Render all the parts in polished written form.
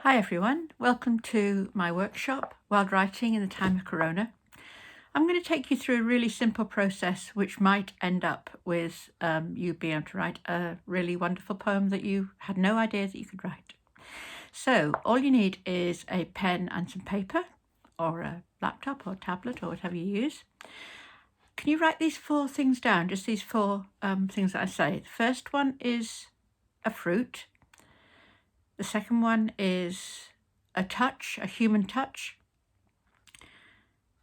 Hi everyone, welcome to my workshop, Wild Writing in the Time of Corona. I'm going to take you through a really simple process which might end up with you being able to write a really wonderful poem that you had no idea that you could write. So all you need is a pen and some paper, or a laptop or tablet or whatever you use. Can you write these four things down, just these four things that I say? The first one is a fruit. The second one is a touch, a human touch.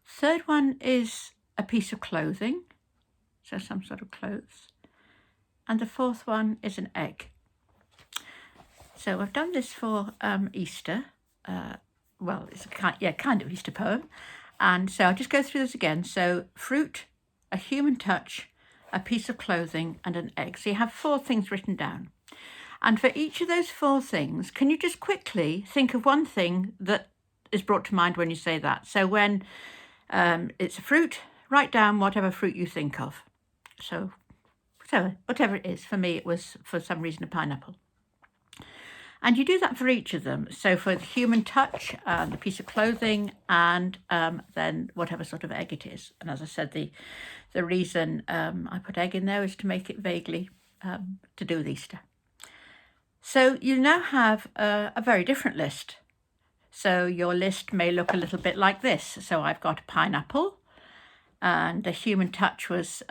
Third one is a piece of clothing, so some sort of clothes. And the fourth one is an egg. So I've done this for Easter. It's a kind of Easter poem. And so I'll just go through this again. So fruit, a human touch, a piece of clothing, and an egg. So you have four things written down. And for each of those four things, can you just quickly think of one thing that is brought to mind when you say that? So when it's a fruit, write down whatever fruit you think of. So whatever it is. For me, it was, for some reason, a pineapple. And you do that for each of them. So for the human touch, the piece of clothing, and then whatever sort of egg it is. And as I said, the reason I put egg in there is to make it vaguely to do with Easter. So you now have a very different list. So your list may look a little bit like this. So I've got a pineapple, and a human touch was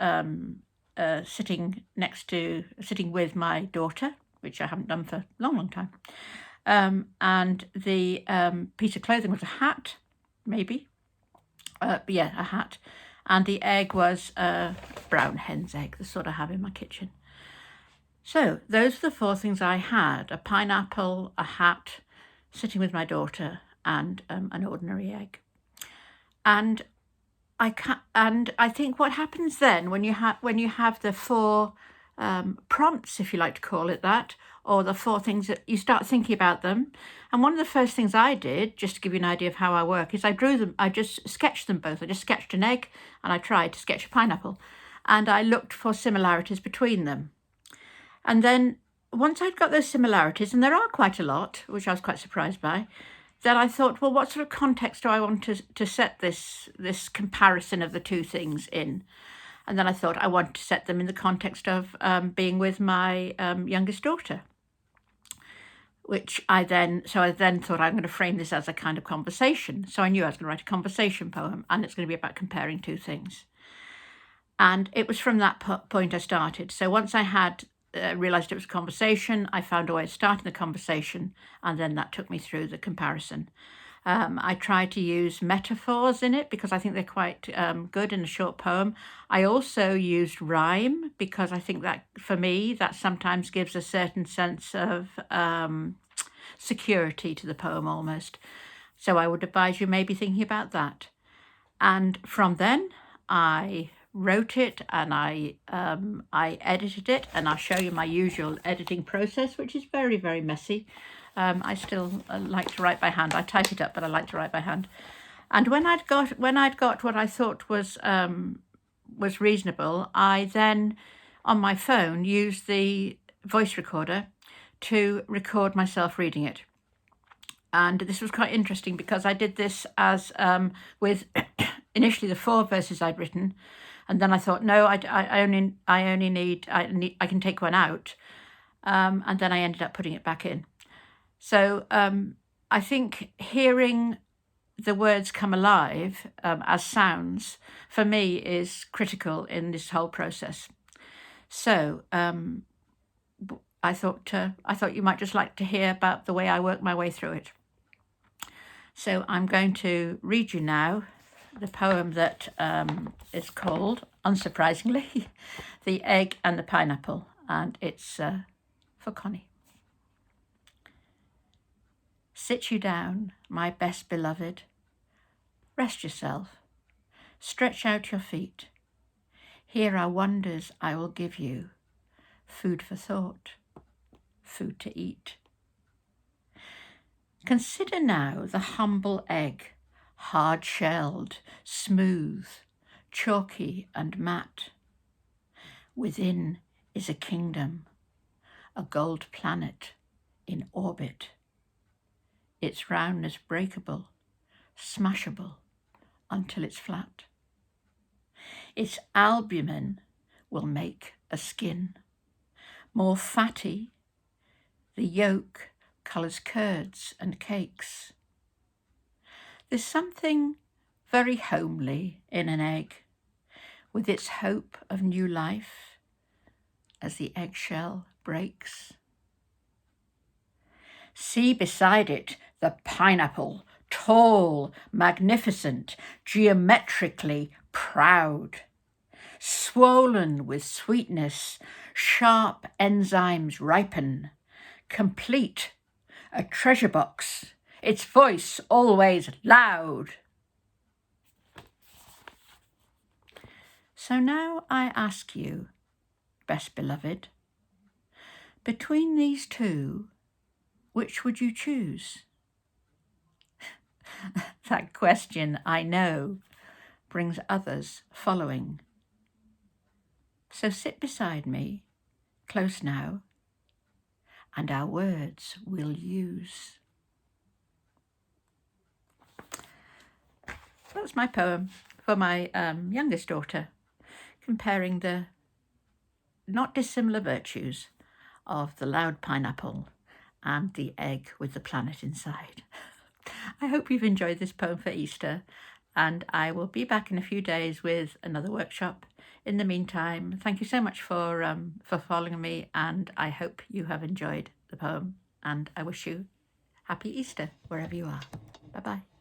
sitting with my daughter, which I haven't done for a long time. And the piece of clothing was a hat, maybe. A hat. And the egg was a brown hen's egg, the sort I have in my kitchen. So those are the four things I had: a pineapple, a hat, sitting with my daughter, and an ordinary egg. And I think what happens then when you have the four prompts, if you like to call it that, or the four things, that you start thinking about them. And one of the first things I did, just to give you an idea of how I work, is I drew them. I just sketched them both. I just sketched an egg, and I tried to sketch a pineapple, and I looked for similarities between them. And then once I'd got those similarities, and there are quite a lot, which I was quite surprised by, then I thought, well, what sort of context do I want to set this comparison of the two things in? And then I thought I want to set them in the context of being with my youngest daughter, I then thought I'm going to frame this as a kind of conversation. So I knew I was going to write a conversation poem, and it's going to be about comparing two things. And it was from that point I started. So once I had realised it was a conversation, I found a way of starting the conversation, and then that took me through the comparison. I tried to use metaphors in it because I think they're quite good in a short poem. I also used rhyme because I think that, for me, that sometimes gives a certain sense of security to the poem almost. So I would advise you maybe thinking about that. And from then, I wrote it, and I edited it, and I'll show you my usual editing process, which is very, very messy. I still like to write by hand. I type it up, but I like to write by hand. And when I'd got what I thought was reasonable, I then, on my phone, used the voice recorder to record myself reading it. And this was quite interesting because I did this as with initially the four verses I'd written, and then I thought, no, I can take one out, and then I ended up putting it back in. So I think hearing the words come alive as sounds, for me, is critical in this whole process. So I thought you might just like to hear about the way I work my way through it. So I'm going to read you now the poem that is called, unsurprisingly, The Egg and the Pineapple, and it's for Connie. Sit you down, my best beloved. Rest yourself. Stretch out your feet. Here are wonders I will give you, food for thought, food to eat. Consider now the humble egg, hard-shelled, smooth, chalky and matte. Within is a kingdom, a gold planet in orbit. its roundness breakable, smashable until it's flat. Its albumin will make a skin more fatty. The yolk colours curds and cakes. There's something very homely in an egg, with its hope of new life as the eggshell breaks. See beside it the pineapple, tall, magnificent, geometrically proud, swollen with sweetness, sharp enzymes ripen, complete, a treasure box, its voice always loud. So now I ask you, best beloved, between these two, which would you choose? That question, I know, brings others following. So sit beside me, close now, and our words we'll use. That's my poem for my youngest daughter, comparing the not dissimilar virtues of the loud pineapple and the egg with the planet inside. I hope you've enjoyed this poem for Easter, and I will be back in a few days with another workshop. In the meantime, thank you so much for following me, and I hope you have enjoyed the poem, and I wish you happy Easter wherever you are. Bye-bye.